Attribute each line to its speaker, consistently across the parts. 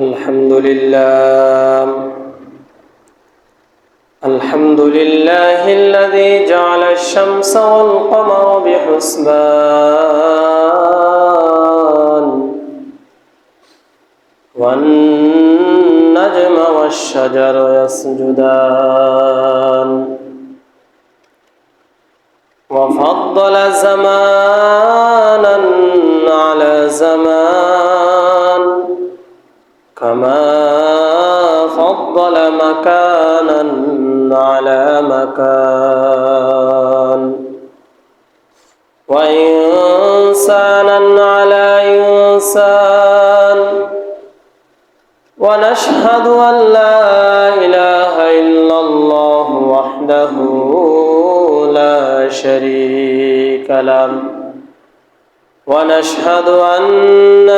Speaker 1: الحمد لله الذي جعل الشمس والقمر بحسبان والنجم والشجر يسجدان وفضل زمانا على زمان كما فضل مكانا على مكان وإنسانا على إنسان ونشهد أن لا إله إلا الله وحده لا شريك له ونشهد أن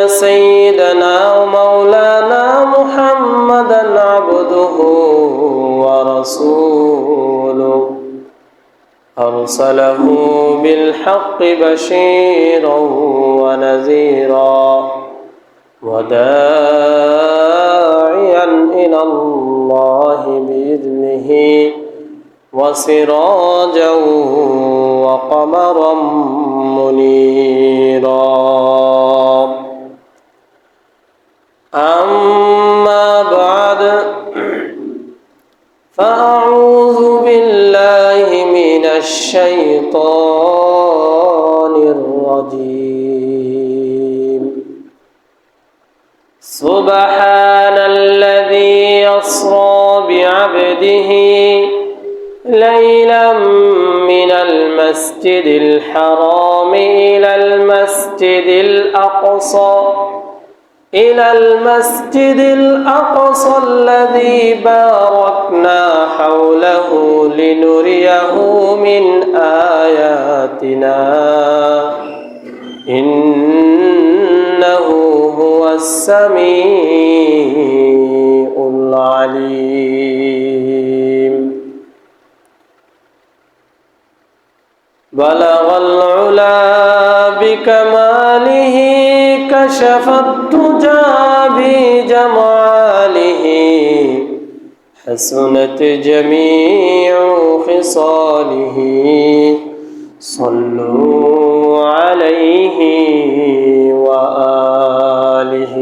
Speaker 1: سيدنا ومولانا محمدا عبده ورسوله أرسله بالحق بشيرا ونذيرا وداعيا إلى الله بإذنه وسراجا وقمرا منيرا أما بعد فأعوذ بالله من الشيطان الرجيم سبحان الذي أسرى بعبده ليلا من المسجد الحرام إلى المسجد الأقصى الذي باركنا حوله لنريه من آياتنا إنه هو السميع العليم بلغ العلا بكماله كشف الدجى بجماله حسنت جميع خصاله صلوا عليه وآله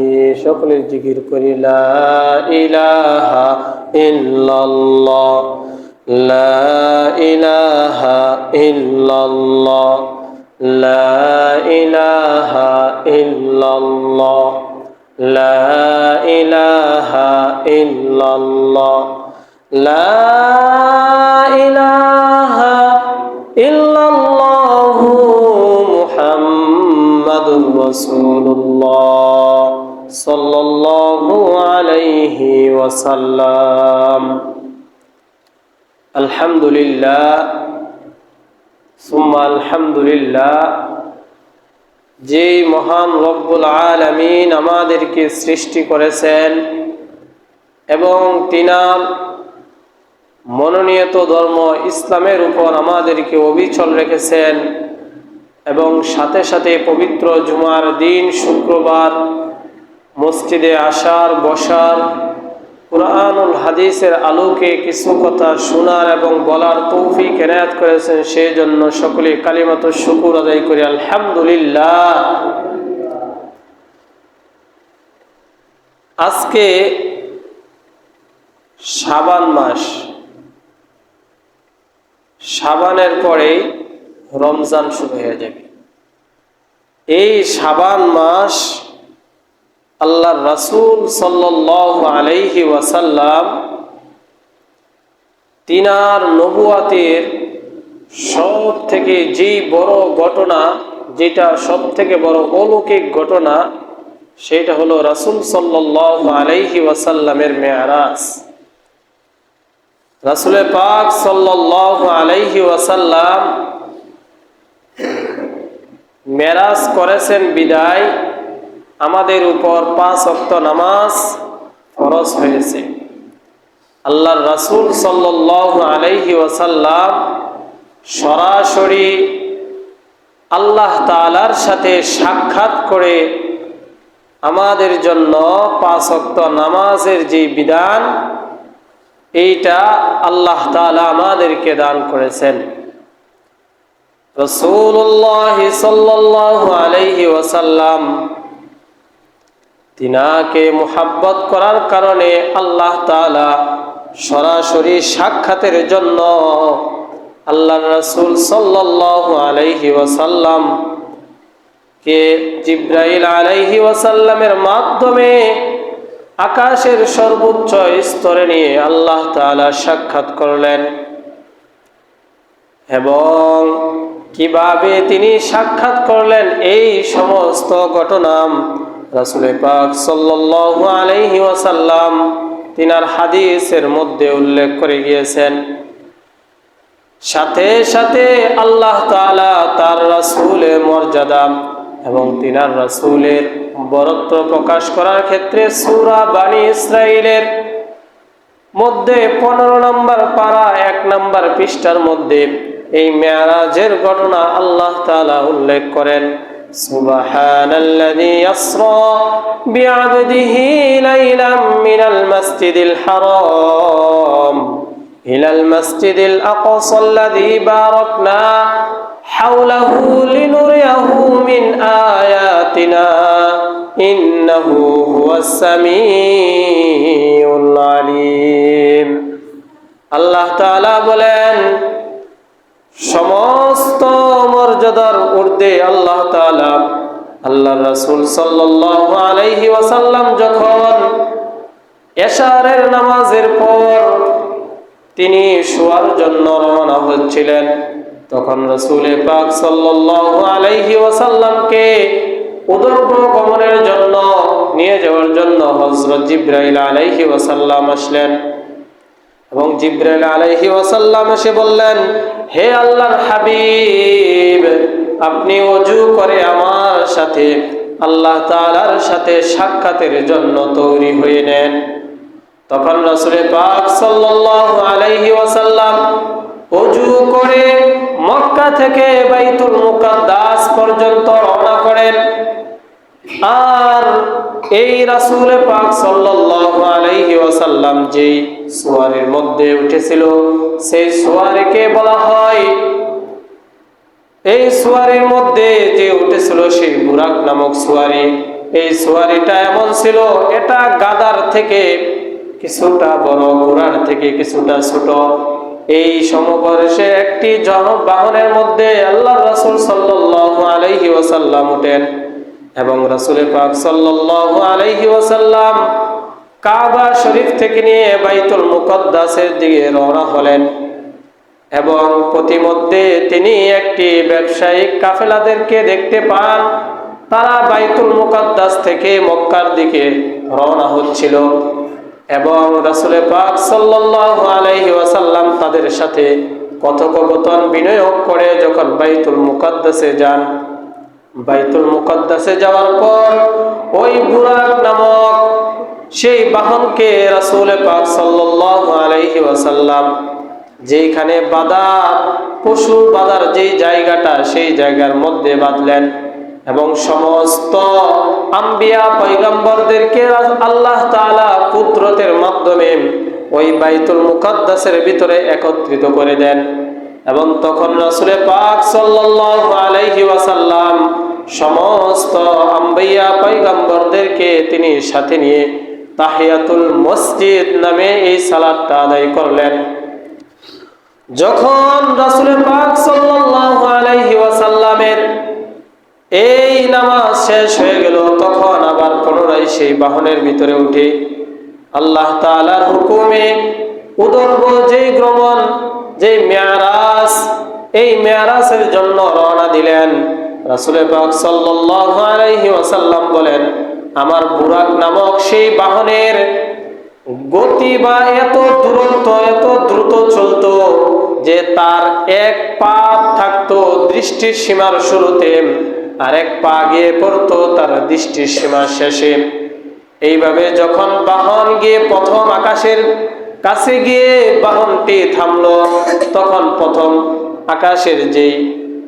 Speaker 1: شكل الذكر كري لا إله إلا الله لا إله إلا الله لا إله إلا الله لا إله إلا الله لا إله إلا الله محمد رسول الله صلى الله عليه وسلم আলহামদুলিল্লাহ সুম্মা আলহামদুলিল্লাহ। যে মহান রব্বুল আলামিন আমাদেরকে সৃষ্টি করেছেন এবং তিনার মনোনীত ধর্ম ইসলামের উপর আমাদেরকে অবিচল রেখেছেন এবং সাথে সাথে পবিত্র জুমার দিন শুক্রবার মসজিদে আসার বসার কুরআনুল হাদিসের আলোকে কিছু কথা শোনার এবং বলার তৌফিক এনায়েত করেছেন, সেই জন্য সকলে কালিমাতু শুকর আদায় করি আলহামদুলিল্লাহ। আজকে শাবান মাস, শাবানের পরেই রমজান শুরু হয়ে যাবে। এই শাবান মাস আল্লাহর রাসূল সাল্লাল্লাহু আলাইহি ওয়াসাল্লাম তিনার নবুয়াতের সব থেকে যে বড় ঘটনা, যেটা সব থেকে বড় অলৌকিক ঘটনা, সেটা হলো রাসূল সাল্লাল্লাহু আলাইহি ওয়াসাল্লামের মেরাজ। রাসূল পাক সাল্লাল্লাহু আলাইহি ওয়াসাল্লাম মেরাজ করেছেন বিদায় আমাদের উপর 5 ওয়াক্ত নামাজ ফরজ হয়েছে। আল্লাহর রাসূল সাল্লাল্লাহু আলাইহি ওয়াসাল্লাম সরাসরি আল্লাহ তাআলার সাথে সাক্ষাৎ করে আমাদের জন্য 5 ওয়াক্ত নামাজের যে বিধান, এইটা আল্লাহ তাআলা আমাদেরকে দান করেছেন। রাসূলুল্লাহ সাল্লাল্লাহু আলাইহি ওয়াসাল্লাম তিনাকে মুহাব্বত করার কারণে আল্লাহ তাআলা সরাসরি সাক্ষাতের জন্য আল্লাহর রাসূল সাল্লাল্লাহু আলাইহি ওয়াসাল্লাম কে জিবরাইল আলাইহি ওয়াসাল্লামের মাধ্যমে আকাশের সর্বোচ্চ স্তরে নিয়ে আল্লাহ তাআলা সাক্ষাৎ করলেন। এবং কিভাবে তিনি সাক্ষাৎ করলেন এই সমস্ত ঘটনা রাসূল পাক সাল্লাল্লাহু আলাইহি ওয়াসাল্লাম তিনার হাদিসের মধ্যে উল্লেখ করে গিয়েছেন। সাথে সাথে আল্লাহ তাআলা তার রাসূলের মর্যাদা এবং তিনার রাসূলের বরত্ব প্রকাশ করার ক্ষেত্রে সূরা বনী ইসরাঈলের মধ্যে 15 নম্বর পারা 1 নম্বর পৃষ্ঠার মধ্যে এই মেরাজের ঘটনা আল্লাহ তাআলা উল্লেখ করেন। সুবহানাল্লাযী ইয়াসরা বিআবদিহি লাইলাম মিনাল মাসজিদিল হারাম ইলাল মাসজিদিল আকসাল্লাযী বারাকনা হাওলাহু লিনুরিয়াহু মিন আয়াতিনা ইন্নাহু হুয়াস সামিউল আলীম। আল্লাহ তাআলা বলেন, সমস্ত মর্যাদার ঊর্ধ্বে আল্লাহ তাআলা আল্লাহর রাসূল সাল্লাল্লাহু আলাইহি ওয়াসাল্লাম যখন এশারের নামাজের পর তিনি শোয়ার জন্য রওনা হচ্ছিলেন, তখন রাসূল পাক সাল্লাল্লাহু আলাইহি ওয়াসাল্লামকে উদর্ব গমনের জন্য নিয়ে যাওয়ার জন্য হযরত জিবরাইল আলাইহি ওয়াসাল্লাম আসলেন। এবং জিবরাইল আলাইহি ওয়াসাল্লাম এসে বললেন, হে আল্লাহর হাবিব, আপনি ওযু করে আমার সাথে আল্লাহ তাআলার সাথে সাক্ষাতের জন্য তৈরি হয়ে নেন। তখন রাসূল পাক সাল্লাল্লাহু আলাইহি ওয়াসাল্লাম ওযু করে মক্কা থেকে বাইতুল মুকাদ্দাস পর্যন্ত রওনা করেন। আর এই রাসূল পাক সাল্লাল্লাহু আলাইহি ওয়াসাল্লাম যেই সুয়ারের মধ্যে উঠেছিল, সেই সুয়ারকে বলা হয়, এই সুয়ারের মধ্যে যে উঠেছিল সেই বুরাক নামক সুয়ারি। এই সুয়ারিটা এমন ছিল, এটা গাদার থেকে কিছুটা বড়, ঘোড়ার থেকে কিছুটা ছোট। এই সমবয়সে একটি বাহনের মধ্যে আল্লাহর রাসূল সাল্লাল্লাহু আলাইহি ওয়াসাল্লাম উঠেন এবং রাসূল পাক সাল্লাল্লাহু আলাইহি ওয়াসাল্লাম কাবা শরীফ থেকে নিয়ে বাইতুল মুকাদ্দাসের দিকে রওনা হলেন। এবং পথিমধ্যে তিনি একটি ব্যবসায়িক কাফেলাদেরকে দেখতে পান, তারা বাইতুল মুকাদ্দাস থেকে মক্কার দিকে রওনা হচ্ছিল। এবং রাসূল পাক সাল্লাল্লাহু আলাইহি ওয়াসাল্লাম তাদের সাথে কথোপকথন বিনিয়োগ করে যখন বাইতুল মুকাদ্দাসে যান, বাইতুল মুকাদ্দাসে যাওয়ার পর ওই বুরাক নামক সেই বাহনকে রাসূল পাক সাল্লাল্লাহু আলাইহি ওয়াসাল্লাম যেখানে বাঁধা, পশু বাঁধার যেই জায়গাটা, সেই জায়গার মধ্যে বাঁধলেন এবং সমস্ত আম্বিয়া পয়গম্বরদেরকে আল্লাহ তাআলা কুদরতের মাধ্যমে ওই বাইতুল মুকাদ্দাসের ভিতরে একত্রিত করে দেন। এবং তখন রাসূল পাক সাল্লাল্লাহু আলাইহি ওয়াসাল্লাম সমস্ত আম্বিয়া পয়গম্বরদেরকে তিনি সাথে নিয়ে তাহিয়াতুল মসজিদ নামে এই সালাতটা আদায় করলেন। যখন রাসূল পাক সাল্লাল্লাহু আলাইহি ওয়াসাল্লামের এই নামাজ শেষ হয়ে গেল, তখন আবার পুনরায় সেই বাহনের ভিতরে উঠে আল্লাহ তাআলার হুকুমে উদর্ব যেই ভ্রমণ, যেই মেরাজ, এই মেরাজের জন্য রওনা দিলেন। রাসূল পাক সাল্লাল্লাহু আলাইহি ওয়াসাল্লাম বলেন, আমার বুরাক নামক সেই বাহনের গতি বা এত দূরত্ব, এত দ্রুত চলতো যে তার এক পা থাকতো দৃষ্টির সীমার শুরুতে, আর এক পা গিয়ে পড়তো তার দৃষ্টির সীমার শেষে। এইভাবে যখন বাহন গিয়ে প্রথম আকাশের কাছে গিয়ে বাহনটি থামলো, তখন প্রথম আকাশের যেই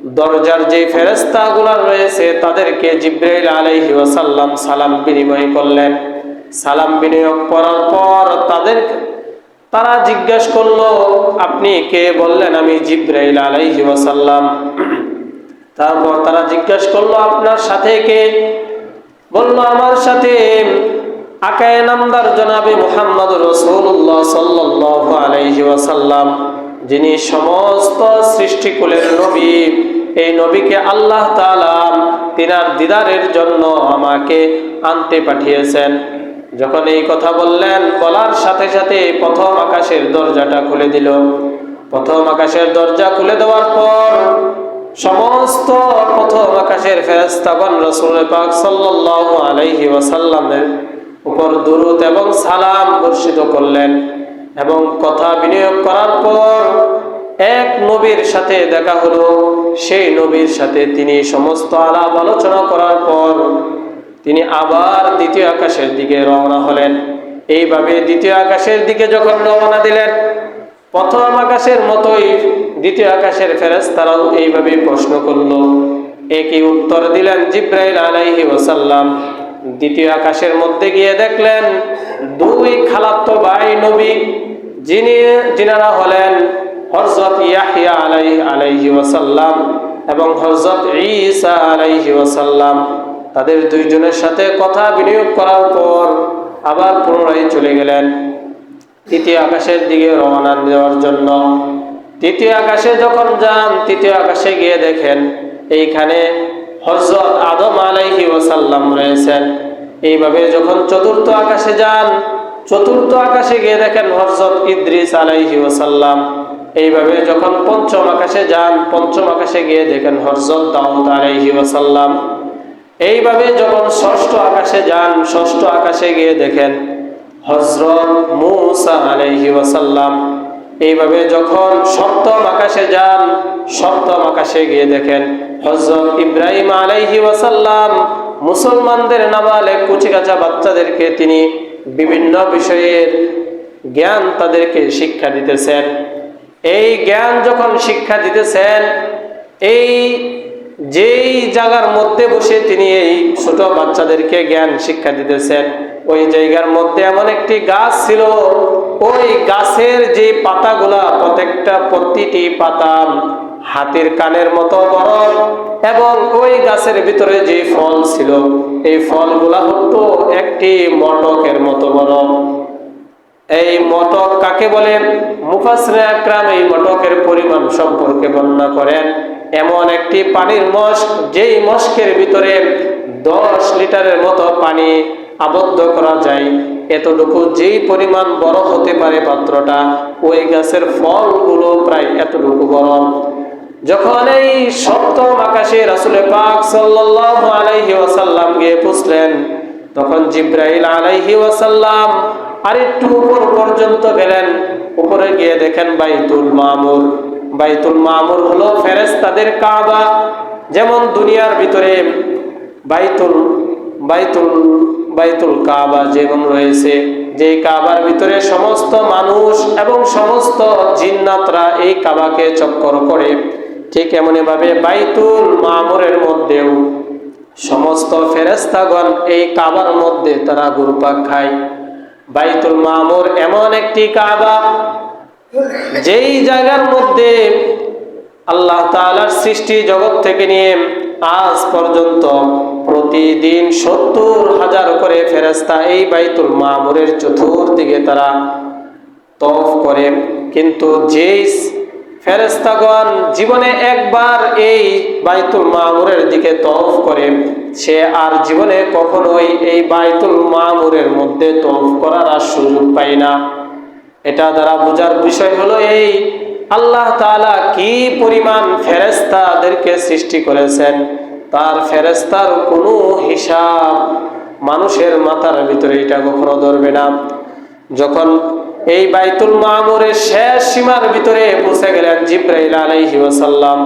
Speaker 1: দরজার যে ফেরেশতাগুলো রয়েছে তাদেরকে জিবরাইল আলাইহিস সালাম সালাম বিনিময় করলেন। সালাম বিনিময় করার পর তারা জিজ্ঞাসা করলো, আপনি কে? বললেন, আমি জিবরাইল আলাইহিস সালাম। তারপর তারা জিজ্ঞাসা করলো, আপনার সাথে কে? বলল, আমার সাথে আকায়ে নামদার জনাবে মুহাম্মদ রাসূলুল্লাহ সাল্লাল্লাহু আলাইহি ওয়াসাল্লাম, যিনি সমস্ত সৃষ্টিকুলের নবী। এই নবীকে আল্লাহ তাআলা তিনার দিদারের জন্য আমাকে আনতে পাঠিয়েছেন। যখন এই কথা বললেন, বলার সাথে সাথে প্রথম আকাশের দরজাটা খুলে দিল। প্রথম আকাশের দরজা খুলে দেওয়ার পর সমস্ত প্রথম আকাশের ফেরেশতাগণ রাসূল পাক সাল্লাল্লাহু আলাইহি ওয়াসাল্লামের উপর দুরূদ এবং সালাম বর্ষিত করলেন। এবং কথা বিনিয়োগ করার পর এক নবীর সাথে দেখা হলো। সেই নবীর সাথে তিনি সমস্ত আলাপ আলোচনা করার পর তিনি আবার দ্বিতীয় আকাশের দিকে রওনা হলেন। এইভাবে দ্বিতীয় আকাশের দিকে যখন রওনা দিলেন, প্রথম আকাশের মতোই দ্বিতীয় আকাশের ফেরেশতারাও এইভাবে প্রশ্ন করলো। একই উত্তর দিলেন জিবরাইল আলাইহিস সালাম। দ্বিতীয় আকাশের মধ্যে গিয়ে দেখলেন দুই খালাতো ভাই নবী, যিনারা হলেন হযরত ইয়াহইয়া আলাইহিস সালাম এবং হযরত ঈসা আলাইহিস সালাম। তাদের দুইজনের সাথে কথা বিনিয়োগ করার পর আবার পুনরায় চলে গেলেন তৃতীয় আকাশের দিকে রওনা দেওয়ার জন্য। তৃতীয় আকাশে যখন যান, তৃতীয় আকাশে গিয়ে দেখেন এইখানে হযরত আদম আলাইহিস সালাম রয়েছেন। এইভাবে যখন চতুর্থ আকাশে যান, চতুর্থ আকাশে গিয়ে দেখেন হযরত ইদ্রিস আলাইহিস সালাম। এইভাবে যখন পঞ্চম আকাশে যান, পঞ্চম আকাশে গিয়ে দেখেন হযরত দাউদ আলাইহিস সালাম। এইভাবে যখন ষষ্ঠ আকাশে যান, ষষ্ঠ আকাশে গিয়ে দেখেন হযরত মূসা আলাইহিস সালাম। এইভাবে যখন সপ্তম আকাশে যান, সপ্তম আকাশে গিয়ে দেখেন হযরত ইব্রাহিম আলাইহিস সালাম। মুসলমানদের নাবালেগ কুচিকাচা বাচ্চাদেরকে তিনি বিভিন্ন বিষয়ের জ্ঞান তাদেরকে শিক্ষা দিতেছেন। এই জ্ঞান যখন শিক্ষা দিতেছেন, এই যেই জায়গার মধ্যে বসে তিনি এই ছোট বাচ্চাদেরকে জ্ঞান শিক্ষা দিতেছেন, ওই জায়গার মধ্যে এমন একটি গাছ ছিল। ওই গাছের যে পাতাগুলা, প্রতিটি পাতা হাতির কানের মতো বড়, এবং ওই গাছের ভিতরে যে ফল ছিল, এই ফলগুলা হতো একটি মটকের মতো বড়। এই মটক কাকে বলে? মুফাসসিরে আকরাম এই মটকের পরিমাণ সম্পর্কে বর্ণনা করেন, এমন একটি পানির মশক, যেই মশকের ভিতরে 10 লিটারের মতো পানি আবদ্ধ করা যায়। এতটুকু যেই পরিমাণ বড় হতে পারে পাত্রটা, ওই গাছের ফলগুলো প্রায় এতটুকু বড়। যখন এই সপ্তম আকাশে রাসূল পাক সাল্লাল্লাহু আলাইহি ওয়াসাল্লাম গিয়ে পৌঁছলেন, তখন জিবরাইল আলাইহিস সালাম আরেকটু উপর পর্যন্ত গেলেন। উপরে গিয়ে দেখেন বাইতুল মামুর। বাইতুল মামুর হলো ফেরেশতাদের কাবা। যেমন দুনিয়ার ভিতরে বাইতুল কাবা যেমন রয়েছে, যে কাবার ভিতরে সমস্ত মানুষ এবং সমস্ত জিন্নাতরা এই কাবাকে চক্কর করে, ঠিক এমনি ভাবে বাইতুল মামুরের মধ্যেও সমস্ত ফেরেশতাগণ এই কাবার মধ্যে তারা ঘুরপাক খায়। বাইতুল মামুর এমন একটি কাবা, যেই জায়গার মধ্যে আল্লাহ তাআলার সৃষ্টি জগৎ থেকে নিয়ে আজ পর্যন্ত প্রতিদিন 70,000 করে ফেরেশতা এই বাইতুল মামুরের চতুর্দিকে তারা তওয়াফ করে। কিন্তু যেই ফেরেশতাগণ জীবনে একবার এই বাইতুল মামুরের দিকে তওয়াফ করে, সে আর জীবনে কখনোই এই বাইতুল মামুরের মধ্যে তওয়াফ করার আর সুযোগ পায় না। এটা দ্বারা বোঝার বিষয় হলো এই, আল্লাহ তাআলা কি পরিমাণ ফেরেশতাদেরকে সৃষ্টি করেছেন, তার ফেরেশতার কোনো হিসাব মানুষের মাথার ভিতরে এটা কখনো ধরবে না। যখন এই বাইতুল মামুরের শেষ সীমার ভিতরে পৌঁছে গেলেন জিবরাইল আলাইহিস সালাম,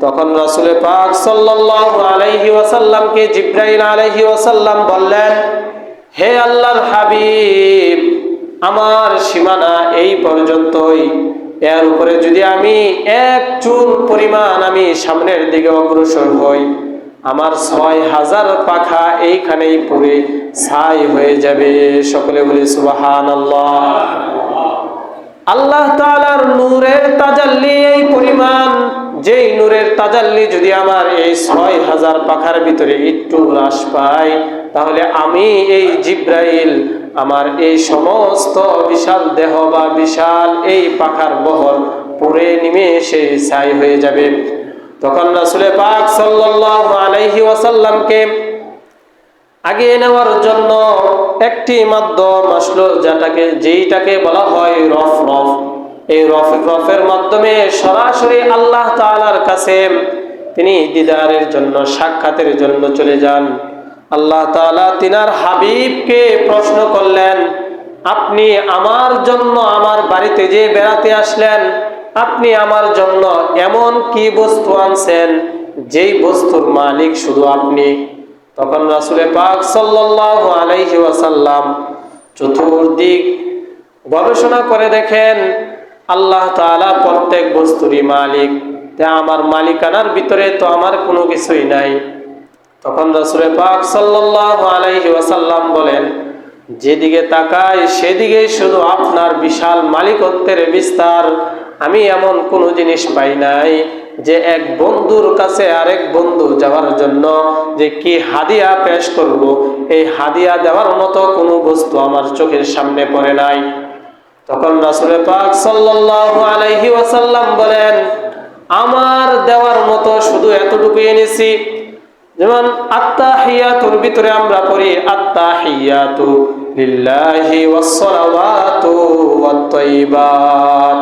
Speaker 1: তখন রাসূল পাক সাল্লাল্লাহু আলাইহি ওয়াসাল্লামকে জিবরাইল আলাইহিস সালাম বললেন, হে আল্লাহর হাবিব, আমার সীমানা এই পর্যন্তই, এর উপরে যদি আমি এক চুল পরিমাণ আমি সামনের দিকে অগ্রসর হই, আমার 6000 পাখা এইখানেই পুরে ছাই হয়ে যাবে। সকলে বলি সুবহানাল্লাহ। আল্লাহ তাআলার নূরের তাজাল্লি এই পরিমাণ, যেই নূরের তাজাল্লি যদি আমার এই 6000 পাখার ভিতরে একটু হ্রাস পায়, তাহলে আমি এই জিব্রাইল আমার এই সমস্ত বিশাল দেহ বা বিশাল এই পাখার বহর পুরে নিমেষে ছাই হয়ে যাবে। তখন রাসূল পাক সাল্লাল্লাহু আলাইহি ওয়াসাল্লামকে আগিয়ে নেওয়ার জন্য একটি মাধ্যম আসলো, যেইটাকে বলা হয় রফ। এই রফের মাধ্যমে সরাসরি আল্লাহ তাআলার কাছে তিনি দিদারের জন্য, সাক্ষাতের জন্য চলে যান। আল্লাহ তাআলা তিনার হাবিবকে প্রশ্ন করলেন, আপনি আমার জন্য আমার বাড়িতে যে বেড়াতে আসলেন, আপনি আমার জন্য এমন কি বস্তু আনছেন যেই বস্তুর মালিক শুধু আপনি? তখন রাসূল পাক সাল্লাল্লাহু আলাইহি ওয়াসাল্লাম চতুর্দিক গবেষণা করে দেখেন আল্লাহ তাআলা প্রত্যেক বস্তুরই মালিক, তা আমার মালিকানার ভিতরে তো আমার কোনো কিছুই নাই। তখন রাসূল পাক সাল্লাল্লাহু আলাইহি ওয়াসাল্লাম বলেন, যেদিকে তাকাই সেদিকে শুধু আপনার বিশাল মালিকত্বের বিস্তার। আমি এমন কোনো জিনিস পাই নাই যে এক বন্ধুর কাছে আরেক বন্ধু যাওয়ার জন্য যে কি হাদিয়া পেশ করব, এই হাদিয়া দেওয়ার মতো কোনো বস্তু আমার চোখের সামনে পড়ে নাই। তখন রাসূল পাক সাল্লাল্লাহু আলাইহি ওয়াসাল্লাম বলেন, আমার দেওয়ার মতো শুধু এতটুকু এনেছি। যেমন আত্তাহিয়াতুর ভিতরে আমরা পড়ি আত্তাহিয়াতু লিল্লাহি ওয়াস সালাওয়াতু ওয়াত তাইয়্যিবাত।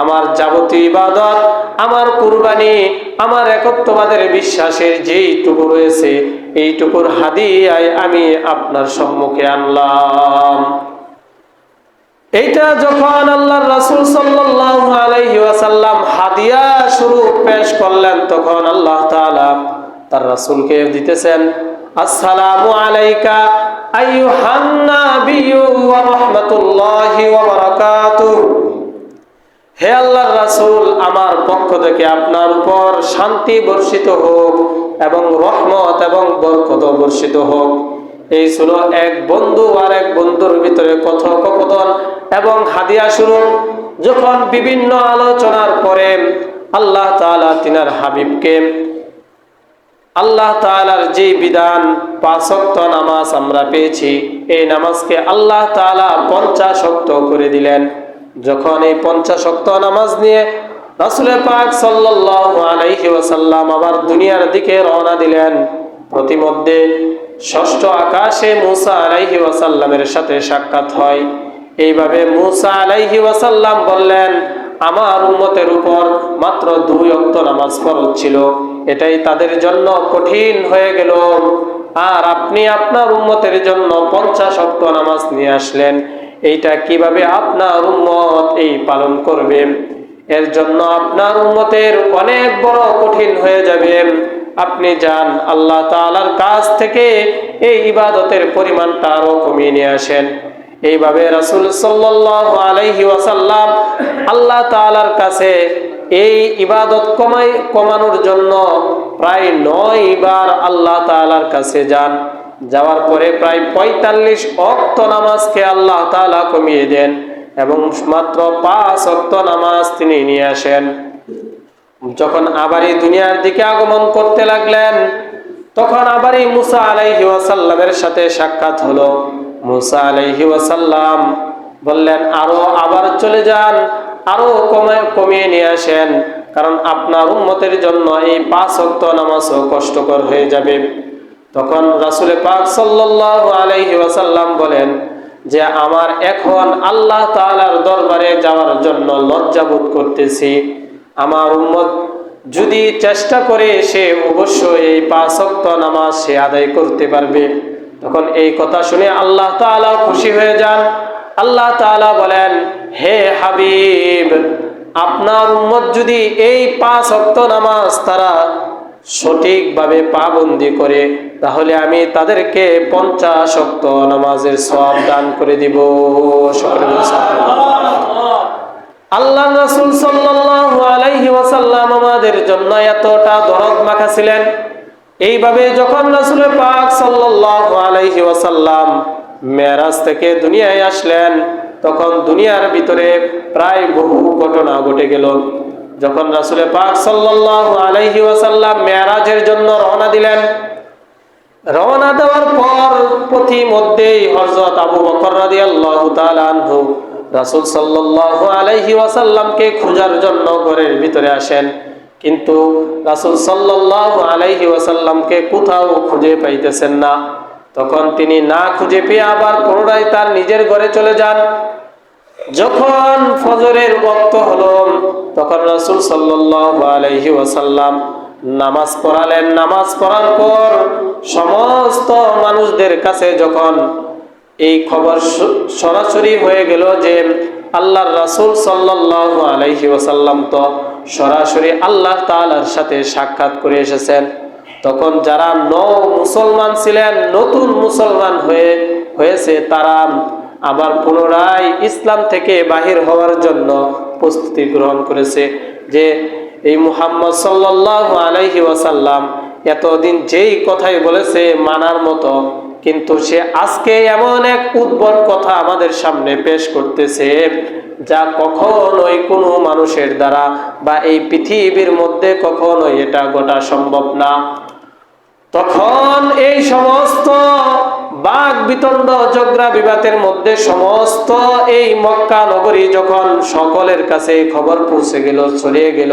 Speaker 1: আমার যাবতীয় ইবাদত, আমার কুরবানি, আমার একত্ববাদের বিশ্বাসের যেইটুকু রয়েছে, এইটুকুর হাদিয়ায় আমি আপনার সম্মুখে আনলাম। এইটা যখন আল্লাহর রাসূল সাল্লাল্লাহু আলাইহি ওয়াসাল্লাম হাদিয়া স্বরূপ পেশ করলেন, তখন আল্লাহ তাআলা তার রাসূলকে দিতেছেন, আসসালামু আলাইকা আইয়ুহান নাবিয়্যু ওয়া রাহমাতুল্লাহি ওয়া বারাকাতুহু। হে আল্লাহর রাসূল, আমার পক্ষ থেকে আপনার উপর শান্তি বর্ষিত হোক এবং রহমত এবং বরকত বর্ষিত হোক। এই ছিল এক বন্ধু আর এক বন্ধুর ভিতরে কথোপকথন এবং হাদিয়া স্বরূপ। যখন বিভিন্ন আলোচনার পরে আল্লাহ তাআলা তিনার হাবিবকে আল্লাহ তাআলার যে বিধান 5 ওয়াক্ত নামাজ আমরা পেয়েছি, এই নামাজকে আল্লাহ তাআলা 50 ওয়াক্ত করে দিলেন। যখন এই 50 ওয়াক্ত নামাজ নিয়ে রাসূল পাক সাল্লাল্লাহু আলাইহি ওয়াসাল্লাম আবার দুনিয়ার দিকে রওনা দিলেন, প্রতিমধ্যে 6ষ্ঠ আকাশে মূসা আলাইহি ওয়াসাল্লামের সাথে সাক্ষাৎ হয়। এইভাবে মূসা আলাইহি ওয়াসাল্লাম বললেন, আমার উম্মতের উপর মাত্র 2 ওয়াক্ত নামাজ ফরজ ছিল, এটাই তাদের জন্য কঠিন হয়ে গেল, আর আপনি আপনার উম্মতের জন্য 50 ওয়াক্ত নামাজ নিয়ে আসলেন। এইটা কিভাবে আপনার উম্মত এই পালন করবে? এর জন্য আপনার উম্মতের অনেক বড় কঠিন হয়ে যাবে। আপনি যান আল্লাহ তাআলার কাছ থেকে এই ইবাদতের পরিমাণটা আরো কমিয়ে নিয়ে আসেন। এইভাবে রাসূল সাল্লাল্লাহু আলাইহি ওয়াসাল্লাম আল্লাহ তাআলার কাছে এই ইবাদত কমানোর জন্য প্রায় 9 বার আল্লাহ তাআলার কাছে যান। যাওয়ার পরে প্রায় 45 ওয়াক্ত নামাজকে আল্লাহ তাআলা কমিয়ে দেন এবং মাত্র 5 ওয়াক্ত নামাজ তিনি নিয়ে আসেন। যখন আবার এই দুনিয়ার দিকে আগমন করতে লাগলেন, তখন আবার এই মূসা আলাইহি ওয়াসাল্লামের সাথে সাক্ষাৎ হলো। মূসা আলাইহি ওয়াসাল্লাম বললেন, আবার চলে যান, আরো কমিয়ে নিয়ে আসেন, কারণ আপনার উম্মতের জন্য এই 5 ওয়াক্ত নামাজও কষ্টকর হয়ে যাবে। তখন রাসূল পাক সাল্লাল্লাহু আলাইহি ওয়াসাল্লাম বলেন যে, আমার এখন আল্লাহ তাআলার দরবারে যাওয়ার জন্য লজ্জাবোধ করতেছি। আমার উম্মত যদি চেষ্টা করে, সে অবশ্যই এই 5 ওয়াক্ত নামাজ সে আদায় করতে পারবে। তখন এই কথা শুনে আল্লাহ তাআলা খুশি হয়ে যান। আল্লাহ তাআলা বলেন, হে হাবিব, আপনার উম্মত যদি এই 5 ওয়াক্ত নামাজ তারা সঠিকভাবে পাবন্দি করে, তাহলে আমি তাদেরকে 50 ওয়াক্ত নামাজের সওয়াব দান করে দিব। আল্লাহ রাসূল সাল্লাল্লাহু আলাইহি ওয়াসাল্লাম আমাদের জন্য এতটা দরদ মাখা ছিলেন। এইভাবে যখন রাসূল পাক সাল্লাল্লাহু আলাইহি ওয়াসাল্লাম মেরাজ থেকে দুনিয়ায় আসলেন, তখন দুনিয়ার ভিতরে প্রায় বহু ঘটনা ঘটে গেল। যখন রাসূল পাক সাল্লাল্লাহু আলাইহি ওয়াসাল্লাম মেরাজের জন্য রওনা দিলেন, রওনা দেওয়ার পর পথিমধ্যেই হযরত আবু বকর রাদিয়াল্লাহু তাআলা আনহু রাসূল সাল্লাল্লাহু আলাইহি ওয়াসাল্লামকে খোঁজার জন্য ঘরের ভিতরে আসেন, কিন্তু রাসূল সাল্লাল্লাহু আলাইহি ওয়াসাল্লামকে কোথাও খুঁজে পাইতেছেন না। তখন তিনি না খুঁজে পেয়ে আবার পুনরায় তার নিজের ঘরে চলে যান। যখন ফজরের ওয়াক্ত হলো, তখন রাসূল সাল্লাল্লাহু আলাইহি ওয়াসাল্লাম নামাজ পড়ালেন। নামাজ পড়ার পর সমস্ত মানুষদের কাছে যখন এই খবর সরাসরি হয়ে গেল যে আল্লাহর রাসূল সাল্লাল্লাহু আলাইহি ওয়াসাল্লাম তো সরাসরি আল্লাহ তাআলার সাথে সাক্ষাৎ করে এসেছেন, তখন যারা মুসলমান ছিলেন, নতুন মুসলমান হয়েছে, তারা আবার পুনরায় ইসলাম থেকে বাহির হওয়ার জন্য প্রস্তুতি গ্রহণ করেছে যে এই মুহাম্মদ সাল্লাল্লাহু আলাইহি ওয়াসাল্লাম এতদিন যেই কথাই বলেছে মানার মতো, কিন্তু সে আজকে এমন এক উদ্ভট কথা আমাদের সামনে পেশ করতেছে যা কখনোই কোনো মানুষের দ্বারা বা এই পৃথিবীর মধ্যে কখনোই এটা ঘটা সম্ভব না। তখন এই সমস্ত বাক বিতণ্ড ঝগড়া বিবাদের মধ্যে সমস্ত এই মক্কা নগরী যখন সকলের কাছে খবর পৌঁছে গেল, ছড়িয়ে গেল,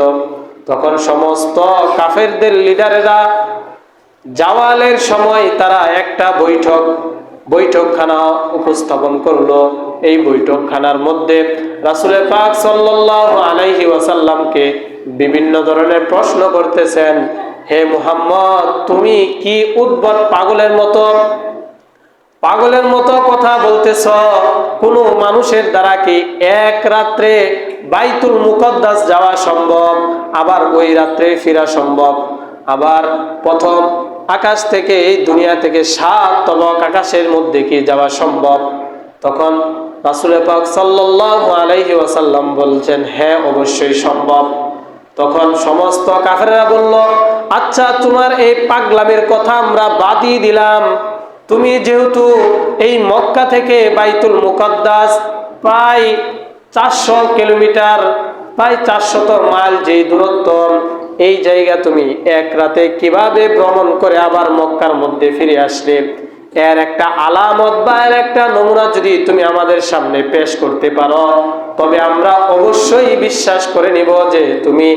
Speaker 1: তখন সমস্ত কাফেরদের লিডারেরা জাওয়ালের সময় তারা একটা বৈঠকখানা উপস্থাপন করলো। এই বৈঠকখানার মধ্যে রাসূল পাক সাল্লাল্লাহু আলাইহি ওয়াসাল্লামকে বিভিন্ন ধরনের প্রশ্ন করতেছেন, হে মুহাম্মদ, তুমি কি উদ্ভট পাগলের মতো কথা বলতেছ? কোনো মানুষের দ্বারা কি এক রাত্রে বাইতুল মুকদ্দাস যাওয়া সম্ভব, আবার ওই রাত্রে ফেরা সম্ভব? আবার প্রথম আকাশ থেকে, এই দুনিয়া থেকে 7 তবক আকাশের মধ্যে কি যাওয়া সম্ভব? তখন রাসূল পাক সাল্লাল্লাহু আলাইহি ওয়াসাল্লাম বলছেন, হ্যাঁ, অবশ্যই সম্ভব। তখন সমস্ত কাফেররা বলল, আচ্ছা, তোমার এই পাগলামের কথা আমরা বাদই দিলাম। তুমি যেহেতু এই মক্কা থেকে বাইতুল মুকদ্দাস প্রায় 400 কিলোমিটার, প্রায় 400 মাইল যেই দূরত্ব, এই জায়গা তুমি এক রাতে কিভাবে ভ্রমণ করে আবার মক্কার মধ্যে ফিরে আসলে? এর একটা আলামত বা এর একটা নমুনা যদি তুমি আমাদের সামনে পেশ করতে পারো, তবে আমরা অবশ্যই বিশ্বাস করে নিব যে তুমি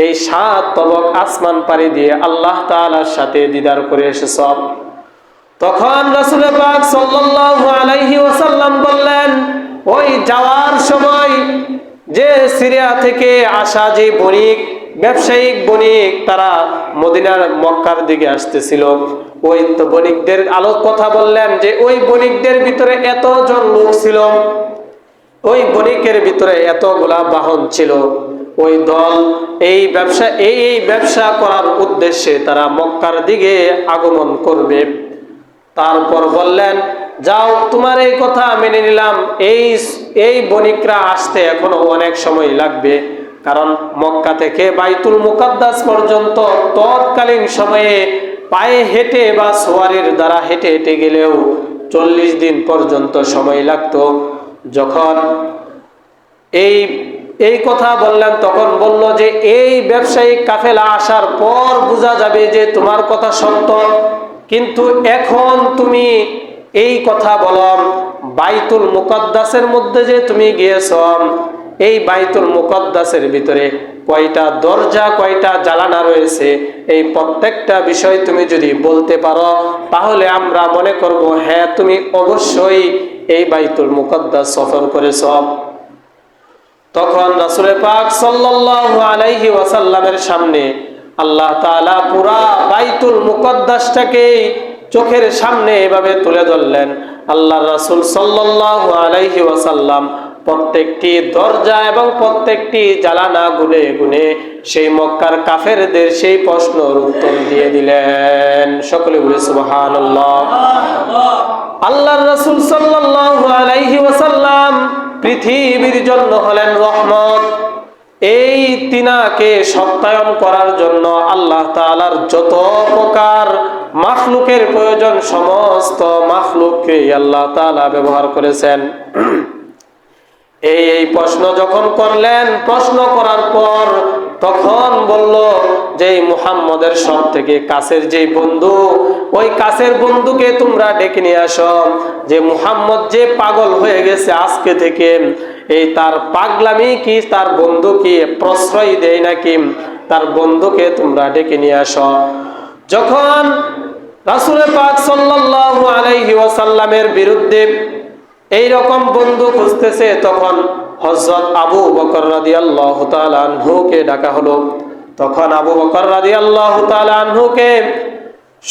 Speaker 1: এই 7 তবক আসমান পাড়ি দিয়ে আল্লাহ তাআলার সাথে দিদার করে এসেছ। তখন রাসূল পাক সাল্লাল্লাহু আলাইহি ওয়াসাল্লাম বললেন, ওই যাওয়ার সময় যে সিরিয়া থেকে আসা যে ব্যবসায়িক বণিক, তারা মদিনার মক্কার দিকে আসতেছিল, ওই তো বণিকদের কথা বললেন যে ওই বণিকদের ভিতরে এতজন লোক ছিল, ওই বণিকের ভিতরে এতগুলা বাহন ছিল, ওই দল এই ব্যবসা করার উদ্দেশ্যে তারা মক্কার দিকে আগমন করবে। তারপর বললেন, যাও, তোমার এই কথা মেনে নিলাম, এই বণিকরা আসতে এখনো অনেক সময় লাগবে, কারণ মক্কা থেকে বাইতুল মুকদ্দাস পর্যন্ত তৎকালীন সময়ে পায়ে হেঁটে বা সওয়ারির দ্বারা হেঁটে হেঁটে গেলেও 40 দিন পর্যন্ত সময় লাগতো। যখন এই কথা বললেন, তখন বলল যে এই ব্যবসায়িক কাফেলা আসার পর বোঝা যাবে যে তোমার কথা সত্য, কিন্তু এখন তুমি এই কথা বলো, বাইতুল মুকদ্দাসের মধ্যে যে তুমি গিয়েছ, এই বাইতুল মুকদ্দাসের ভিতরে কয়টা দরজা, কয়টা জানালা রয়েছে, এই প্রত্যেকটা বিষয় তুমি যদি বলতে পারো, তাহলে আমরা মনে করব হ্যাঁ, তুমি অবশ্যই এই বাইতুল মুকদ্দাস সফর করেছ। তখন রাসূল পাক সাল্লাল্লাহু আলাইহি ওয়াসাল্লামের সামনে আল্লাহ তাআলা পুরা বাইতুল মুকদ্দাসটাকে চোখের সামনে এভাবে তুলে ধরলেন। আল্লাহর রাসূল সাল্লাল্লাহু আলাইহি ওয়াসাল্লাম প্রত্যেকটি দরজা এবং প্রত্যেকটি জানালা গুনে গুনে সেই মক্কার কাফেরদের সেই প্রশ্নের উত্তর দিয়ে দিলেন। সকলে বলে সুবহানাল্লাহ। আল্লাহর রাসূল সাল্লাল্লাহু আলাইহি ওয়াসাল্লাম পৃথিবীর জন্য হলেন রহমত। এই তিনাকে সত্যায়ন করার জন্য আল্লাহ তাআলার যত প্রকার মাখলুকের প্রয়োজন সমস্ত মাখলুককে আল্লাহ তাআলা ব্যবহার করেছেন। এই প্রশ্ন যখন করলেন, প্রশ্ন করার পর তখন বলল যে মুহাম্মদের সব থেকে কাছের যে বন্ধু, ওই কাছের বন্ধুকে তোমরা ডেকে নিয়ে আসো। যে মুহাম্মদ যে পাগল হয়ে গেছে আজকে থেকে, এই তার পাগলামি কি তার বন্ধু কি প্রশ্রয় দেয় নাকি, তার বন্ধুকে তোমরা ডেকে নিয়ে আসো। যখন রাসূল পাক সাল্লাল্লাহু আলাইহি ওয়াসাল্লামের বিরুদ্ধে এই রকম বন্ধু খুঁজতেছে, তখন হযরত আবু বকর রাদিয়াল্লাহু তাআলা আনহুকে ডাকা হলো। তখন আবু বকর রাদিয়াল্লাহু তাআলা আনহুকে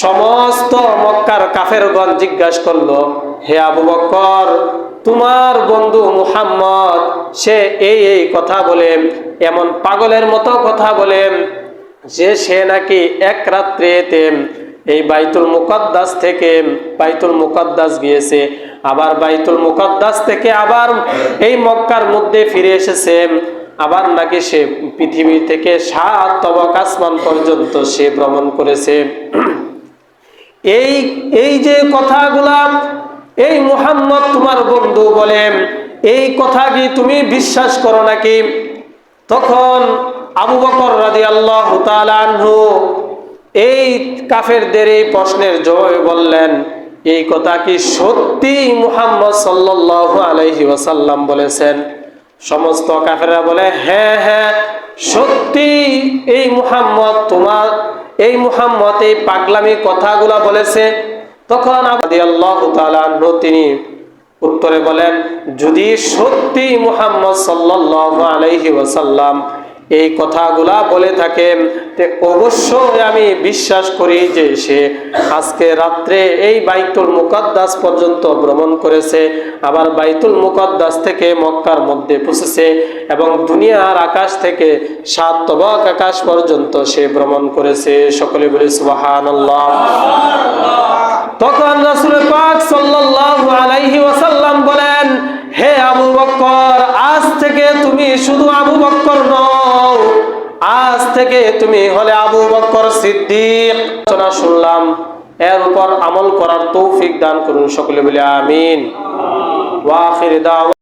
Speaker 1: সমস্ত মক্কার কাফেরগণ জিজ্ঞাসা করলো, হে আবু বকর, তোমার বন্ধু মুহাম্মদ সে এই কথা বলে, এমন পাগলের মতো কথা বলে যে সে নাকি এক রাত্রিতে এই বাইতুল মুকাদ্দাস থেকে বাইতুল মুকাদ্দাস গিয়েছে, আবার বাইতুল মুকাদ্দাস থেকে আবার এই মক্কার মধ্যে ফিরে এসেছে, আবার নাকি সে পৃথিবী থেকে 7 তবক আসমান পর্যন্ত সে ভ্রমণ করেছে। এই যে কথাগুলা এই মুহাম্মদ তোমার বন্ধু বলেন, এই কথা কি তুমি বিশ্বাস করো নাকি? তখন আবু বকর রাদিয়াল্লাহু তাআলা আনহু এই কাফেরদের এই প্রশ্নের জবাবে বললেন, এই কথা কি সত্যি মুহাম্মদ সাল্লাল্লাহু আলাইহি ওয়াসাল্লাম বলেছেন? সমস্ত কাফেররা বলে, হ্যাঁ হ্যাঁ সত্যি এই মুহাম্মদ এই পাগলামি কথাগুলা বলেছে। তখন রাদিয়াল্লাহু তাআলা আনহু তিনি উত্তরে বলেন, যদি সত্যি মুহাম্মদ সাল্লাল্লাহু আলাইহি ওয়াসাল্লাম এই কথাগুলা বলে থাকেন, তে অবশ্যই আমি বিশ্বাস করি যে সে আজকে রাত্রে এই বাইতুল মুকাদ্দাস পর্যন্ত ভ্রমণ করেছে, আবার বাইতুল মুকাদ্দাস থেকে মক্কার মধ্যে পৌঁছেছে, এবং দুনিয়ার আকাশ থেকে 7 তবক আকাশ পর্যন্ত সে ভ্রমণ করেছে। সকলে বলি সুবহানাল্লাহ। তখন রাসূল পাক সাল্লাল্লাহু আলাইহি ওয়াসাল্লাম বলেন, হে আবু বকর, আজ থেকে তুমি শুধু আবু বকর নও, আজ থেকে তুমি হলে আবু বকর সিদ্দিক। আলোচনা শুনলাম, এর উপর আমল করার তৌফিক দান করুন। সকলে বলি আমিন। ওয়া আখির দাওয়া।